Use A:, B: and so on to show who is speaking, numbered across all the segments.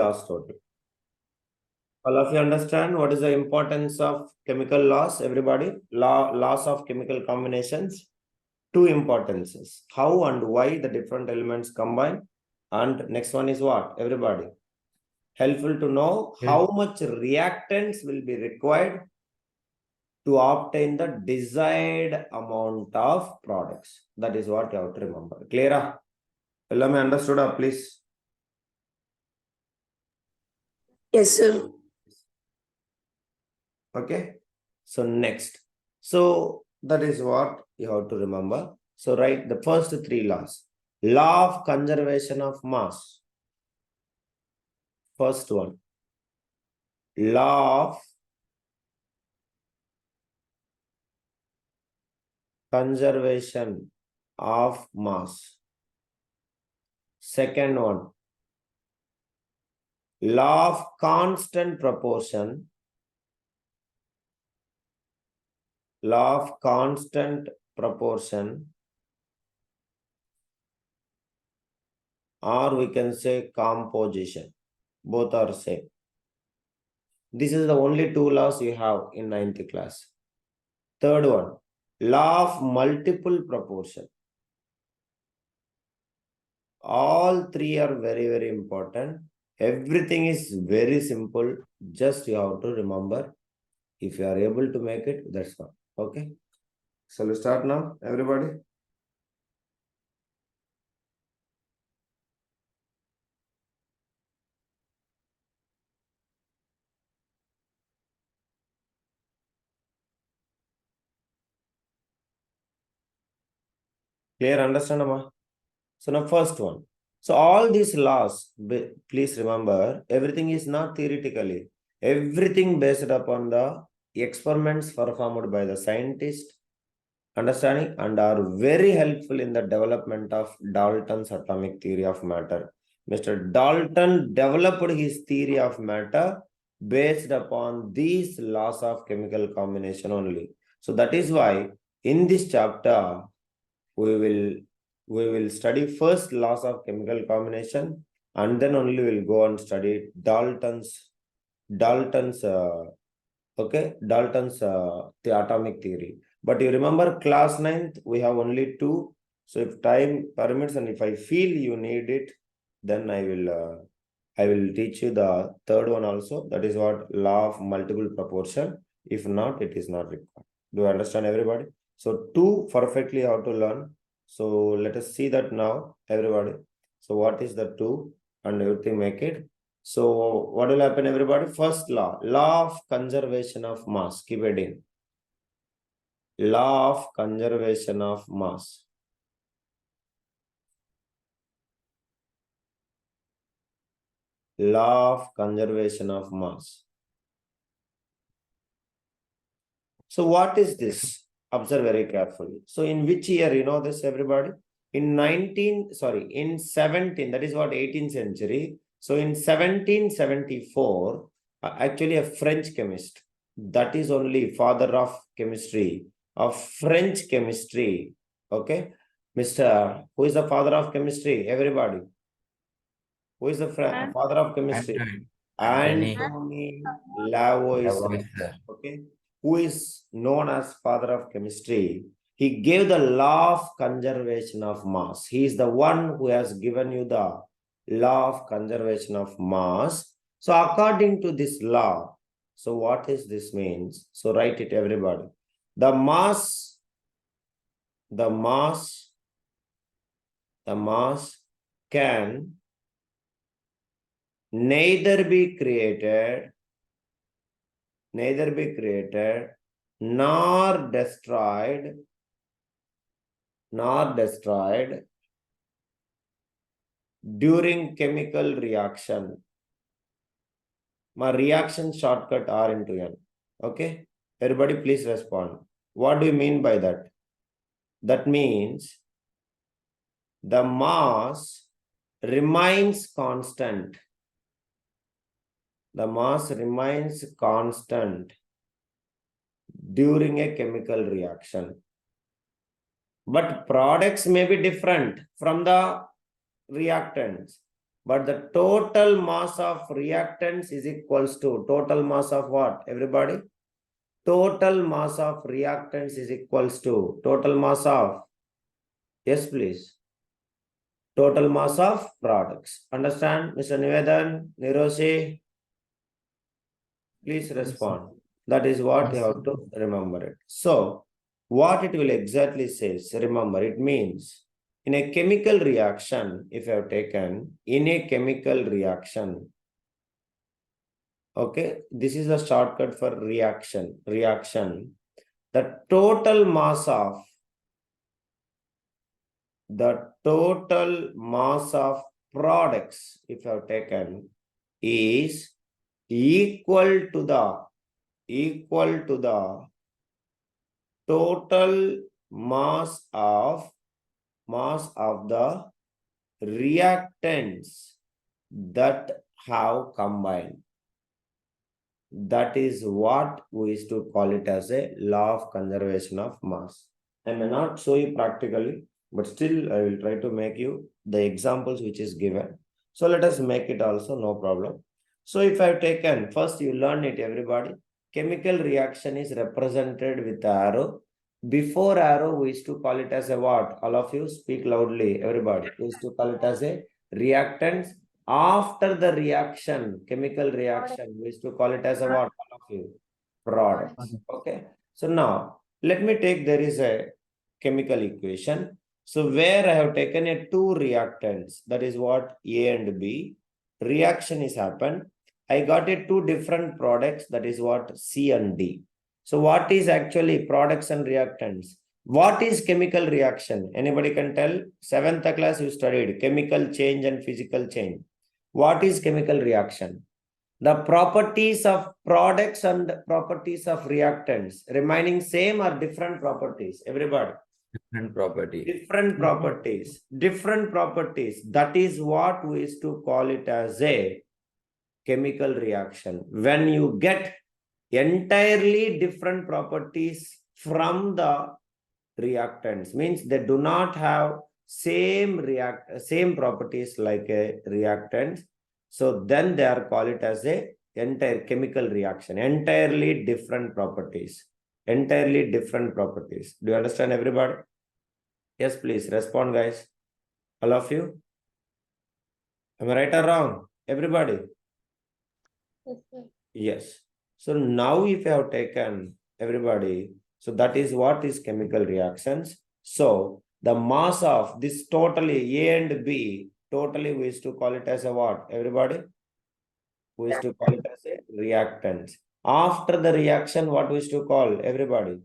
A: laws total. All of you understand what is the importance of chemical laws, everybody? Laws of chemical combinations. Two importances. How and why the different elements combine. And next one is what? Everybody. Helpful to know how much reactants will be required to obtain the desired amount of products. That is what you have to remember. Clear? All of me understood, please.
B: Yes, sir.
A: Okay. So next. So that is what you have to remember. So write the first three laws. Law of conservation of mass. First one. Law of conservation of mass. Second one. Law of constant proportion. Law of constant proportion, or we can say composition. Both are same. This is the only two laws you have in 9th class. Third one, law of multiple proportion. All three are very, very important. Everything is very simple. Just you have to remember. If you are able to make it, that's all. Okay. So let's start now, everybody. Clear, understand, Amma? So now first one. So all these laws, please remember, everything is not theoretically. Everything based upon the experiments performed by the scientist, understanding, and are very helpful in the development of Dalton's atomic theory of matter. Mr. Dalton developed his theory of matter based upon these laws of chemical combination only. So that is why in this chapter, we will study first laws of chemical combination, and then only we'll go and study Dalton's the atomic theory. But you remember class 9th, we have only two. So if time permits and if I feel you need it, then I will teach you the third one also. That is what law of multiple proportion. If not, it is not required. Do you understand, everybody? So two perfectly how to learn. So let us see that now, everybody. So what is the two and everything make it. So what will happen, everybody? First law of conservation of mass. Keep reading. Law of conservation of mass. Law of conservation of mass. So what is this? Observe very carefully. So in which year, you know this, everybody? In 17, that is what, 18th century. So in 1774, actually a French chemist, that is only father of chemistry, of French chemistry. Okay. Mr. Who is the father of chemistry? Everybody. Who is the father of chemistry? Antony Lavoisier. Okay. Who is known as father of chemistry. He gave the law of conservation of mass. He is the one who has given you the law of conservation of mass. So according to this law, so what is this means? So write it, everybody. The mass can neither be created nor destroyed during chemical reaction. My reaction shortcut R into N. Okay. Everybody please respond. What do you mean by that? That means the mass remains constant. The mass remains constant during a chemical reaction. But products may be different from the reactants. But the total mass of reactants is equals to total mass of what? Everybody? Total mass of reactants is equals to total mass of, yes, please. Total mass of products. Understand, Mr. Nivedan, Niroshi? Please respond. That is what you have to remember it. So, what it will exactly says, remember, it means in a chemical reaction, if you have taken in a chemical reaction, okay, this is a shortcut for reaction. The total mass of products, if you have taken, is equal to the total mass of the reactants that have combined. That is what we used to call it as a law of conservation of mass. I may not show you practically, but still I will try to make you the examples which is given. So let us make it also, no problem. So if I've taken, first you learn it, everybody. Chemical reaction is represented with the arrow. Before arrow, we used to call it as a what? All of you speak loudly, everybody. We used to call it as a reactants. After the reaction, chemical reaction, we used to call it as a what? All of you? Products. Okay. So now, let me take, there is a chemical equation. So where I have taken a two reactants, that is what A and B, reaction is happened. I got a two different products, that is what C and D. So what is actually products and reactants? What is chemical reaction? Anybody can tell? 7th class you studied chemical change and physical change. What is chemical reaction? The properties of products and properties of reactants remaining same or different properties? Everybody.
C: Different property.
A: Different properties. Different properties. That is what we used to call it as a chemical reaction. When you get entirely different properties from the reactants, means they do not have same properties like a reactant, so then they are called it as a entire chemical reaction, entirely different properties. Do you understand, everybody? Yes, please respond, guys, all of you. Am I right or wrong, everybody?
D: Yes, sir.
A: Yes. So now if you have taken, everybody, so that is what is chemical reactions. So the mass of this totally A and B, totally we used to call it as a what? Everybody? We used to call it as a reactants. After the reaction, what we used to call, everybody?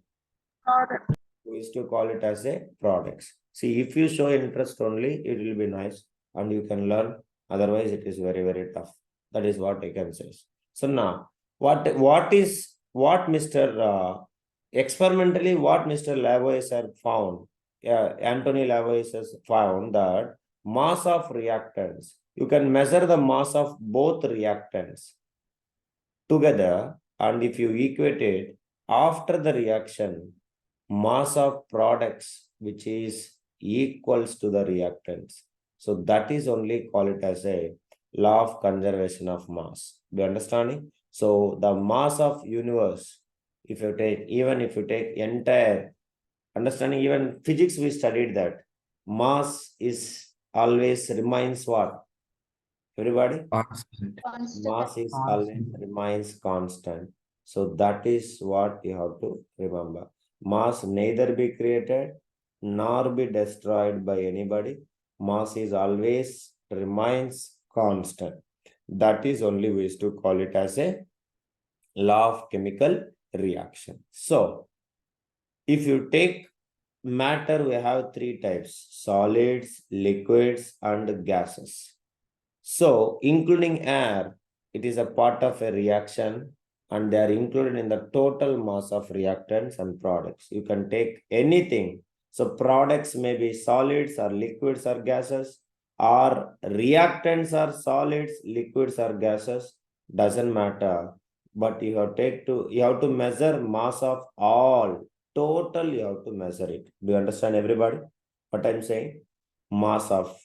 A: We used to call it as a products. See, if you show interest only, it will be nice and you can learn. Otherwise, it is very, very tough. That is what I can say. So now, what Mr. Experimentally, what Mr. Lavoisier has found, Anthony Lavoisier has found that mass of reactants, you can measure the mass of both reactants together, and if you equate it after the reaction, mass of products which is equals to the reactants. So that is only call it as a law of conservation of mass. Do you understanding? So the mass of universe, if you take entire understanding, even physics we studied that mass is always remains what? Everybody?
C: Constant.
A: Mass is always remains constant. So that is what you have to remember. Mass neither be created nor be destroyed by anybody. Mass is always remains constant. That is only we used to call it as a law of chemical reaction. So if you take matter, we have three types: solids, liquids, and gases. So, including air, it is a part of a reaction and they are included in the total mass of reactants and products. You can take anything. So, products may be solids or liquids or gases, or reactants are solids, liquids or gases, doesn't matter. But you have to measure mass of all. Total, you have to measure it. Do you understand, everybody? What I'm saying? mass of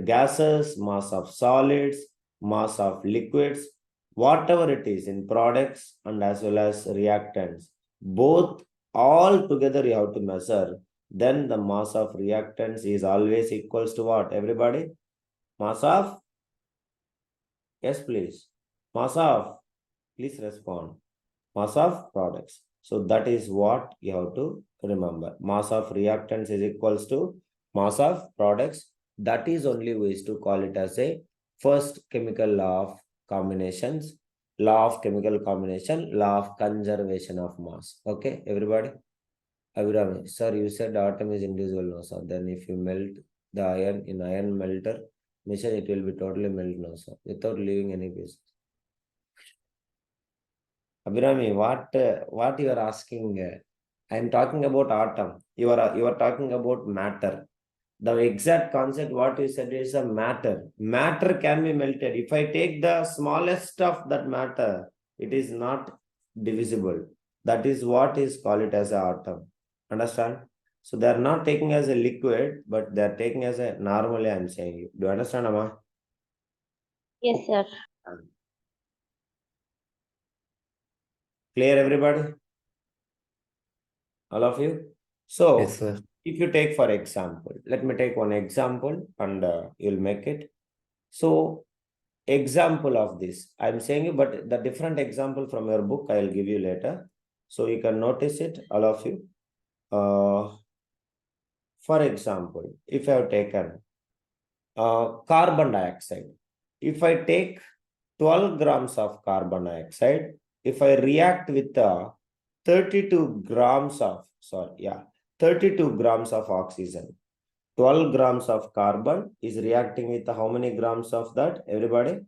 A: gases, mass of solids, mass of liquids, whatever it is in products and as well as reactants, both all together you have to measure. Then the mass of reactants is always equals to what? Everybody? Mass of? Yes, please. Mass of? Please respond. Mass of products. So that is what you have to remember. Mass of reactants is equals to mass of products. That is only ways to call it as a first chemical law of combinations, law of chemical combination, law of conservation of mass. Okay, everybody? Abhirami, sir, you said atom is indivisible, no, sir. Then if you melt the iron in iron melter machine, it will be totally melt, no, sir, without leaving any piece. Abhirami, what you are asking? I am talking about atom. You are talking about matter. The exact concept what you said is a matter. Matter can be melted. If I take the smallest of that matter, it is not divisible. That is what is called it as a atom. Understand? So they are not taking as a liquid, but they are taking as a normally. I am saying. Do you understand, Amma?
D: Yes, sir.
A: Clear, everybody? All of you? So,
C: Yes, sir.
A: if you take for example, let me take one example and you'll make it. So, example of this, I'm saying you, but the different example from your book, I'll give you later. So, you can notice it, all of you. For example, if I have taken carbon dioxide, if I take 12 grams of carbon dioxide, if I react with 32 grams of, 32 grams of oxygen, 12 grams of carbon is reacting with how many grams of that, everybody?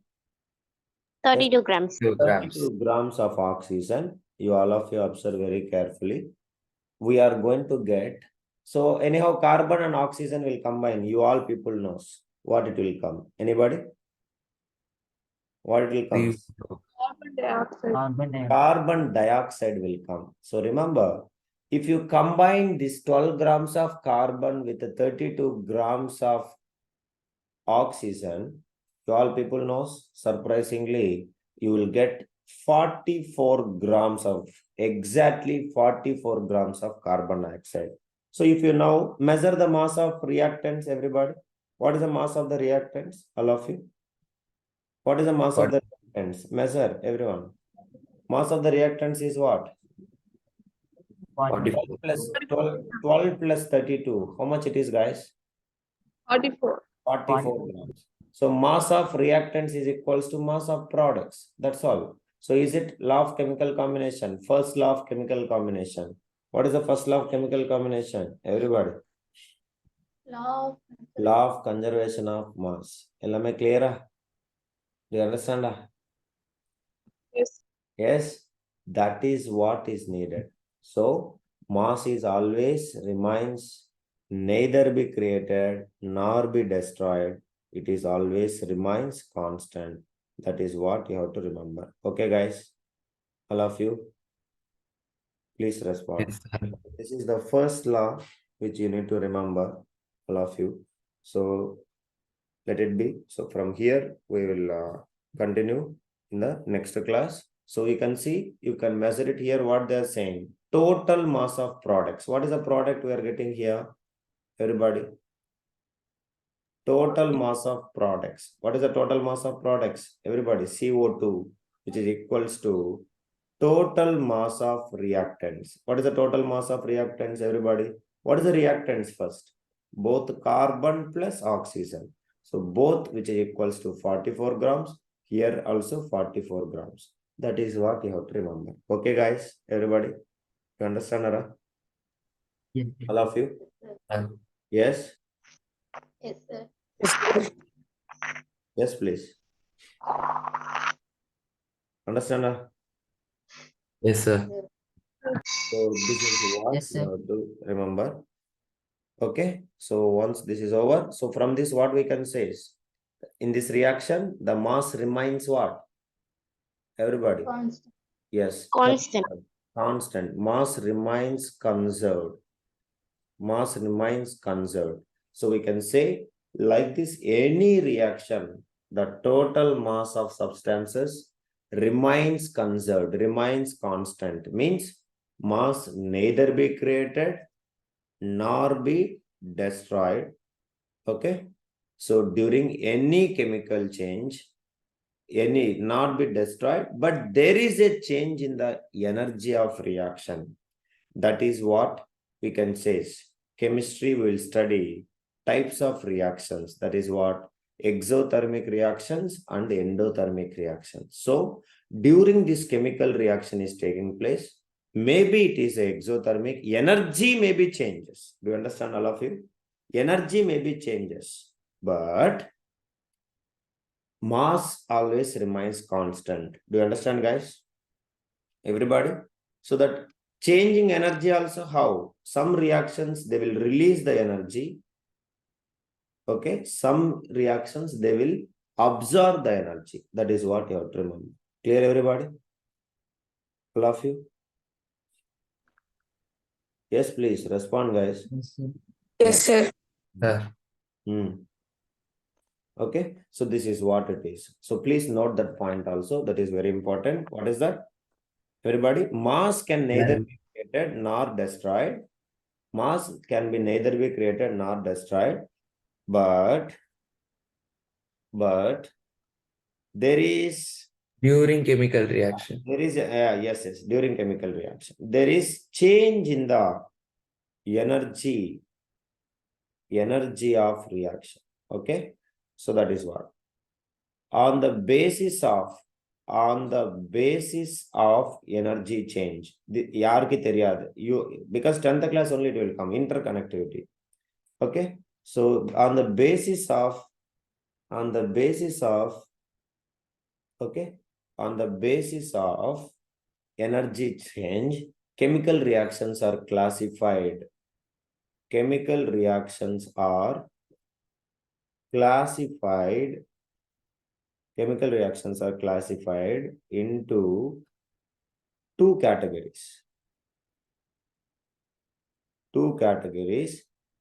D: 32 grams.
C: 2 grams.
A: 32 grams of oxygen. You all of you observe very carefully. We are going to get, so anyhow, carbon and oxygen will combine. You all people knows what it will come. Anybody? What it will come? Carbon dioxide will come. So remember, if you combine this 12 grams of carbon with the 32 grams of oxygen, you all people knows, surprisingly, you will get 44 grams of, exactly 44 grams of carbon dioxide. So if you now measure the mass of reactants, everybody, what is the mass of the reactants, all of you? What is the mass of the reactants? Measure, everyone. Mass of the reactants is what?
C: 44.
A: 12 plus 32. How much it is, guys?
B: 44.
A: 44 grams. So mass of reactants is equals to mass of products. That's all. So is it law of chemical combination? First law of chemical combination. What is the first law of chemical combination? Everybody.
D: Law.
A: Law of conservation of mass. Ellame clear? Do you understand?
B: Yes.
A: Yes, that is what is needed. So mass is always remains neither be created nor be destroyed. It is always remains constant. That is what you have to remember. Okay, guys, all of you, please respond.
C: Yes, sir.
A: This is the first law which you need to remember, all of you. So let it be. So from here, we will continue in the next class. So you can see, you can measure it here, what they are saying. Total mass of products. What is the product we are getting here? Everybody. Total mass of products. What is the total mass of products? Everybody, CO2, which is equals to total mass of reactants. What is the total mass of reactants, everybody? What is the reactants first? Both carbon plus oxygen. So both which is equals to 44 grams. Here also 44 grams. That is what you have to remember. Okay, guys, everybody. You understand, Ara?
C: Yes.
A: All of you? Yes?
D: Yes, sir.
A: Yes, please. Understand, Ara?
C: Yes, sir.
A: So this is what
C: Yes, sir.
A: you have to remember. Okay, so once this is over, so from this what we can say is, in this reaction, the mass remains what? Everybody?
D: Constant.
A: Yes.
D: Constant.
A: Constant. Mass remains conserved. Mass remains conserved. So we can say like this, any reaction, the total mass of substances remains conserved, remains constant. Means mass neither be created nor be destroyed. Okay. So during any chemical change, any not be destroyed, but there is a change in the energy of reaction. That is what we can say. Chemistry will study types of reactions. That is what exothermic reactions and endothermic reactions. So during this chemical reaction is taking place, maybe it is exothermic, energy maybe changes. Do you understand, all of you? Energy maybe changes, but mass always remains constant. Do you understand, guys? Everybody? So that changing energy also, how? Some reactions, they will release the energy. Okay. Some reactions, they will absorb the energy. That is what you have to remember. Clear, everybody? All of you? Yes, please respond, guys.
B: Yes, sir.
C: Sir.
A: Okay. So this is what it is. So please note that point also. That is very important. What is that? Everybody, mass can neither be created nor destroyed. Mass can be neither be created nor destroyed, but there is
C: During chemical reaction.
A: yes, during chemical reaction there is change in the energy of reaction. Okay, so that is what on the basis of energy change, yaarki theriyadu, you, because 10th class only it will come, interconnectivity. Okay, so on the basis of okay, on the basis of energy change, chemical reactions are classified. Chemical reactions are classified. Chemical reactions are classified into two categories.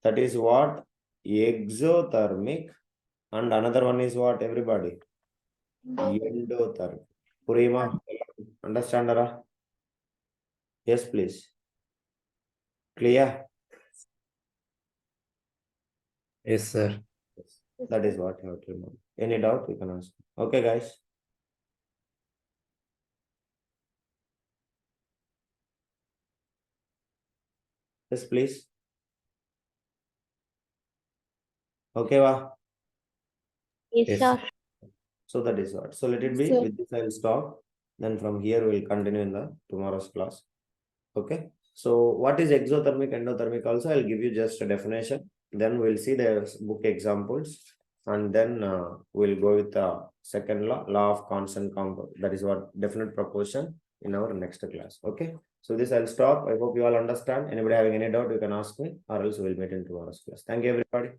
A: That is what? Exothermic, and another one is what, everybody? Endothermic. Purima, understand? Yes, please. Clear?
C: Yes, sir.
A: Yes. That is what you have to remember. Any doubt, you can ask. Okay, guys. Yes, please. Okay, wa?
D: Yes,
C: Yes.
D: sir.
A: So that is what. So let it be.
B: Sir.
A: With this, I will stop. Then from here, we will continue in the tomorrow's class. Okay. So what is exothermic, endothermic also? I'll give you just a definition. Then we'll see the book examples. And then we'll go with the second law of constant compound. That is what definite proportion in our next class. Okay. So this I'll stop. I hope you all understand. Anybody having any doubt, you can ask me, or else we'll meet in tomorrow's class. Thank you, everybody.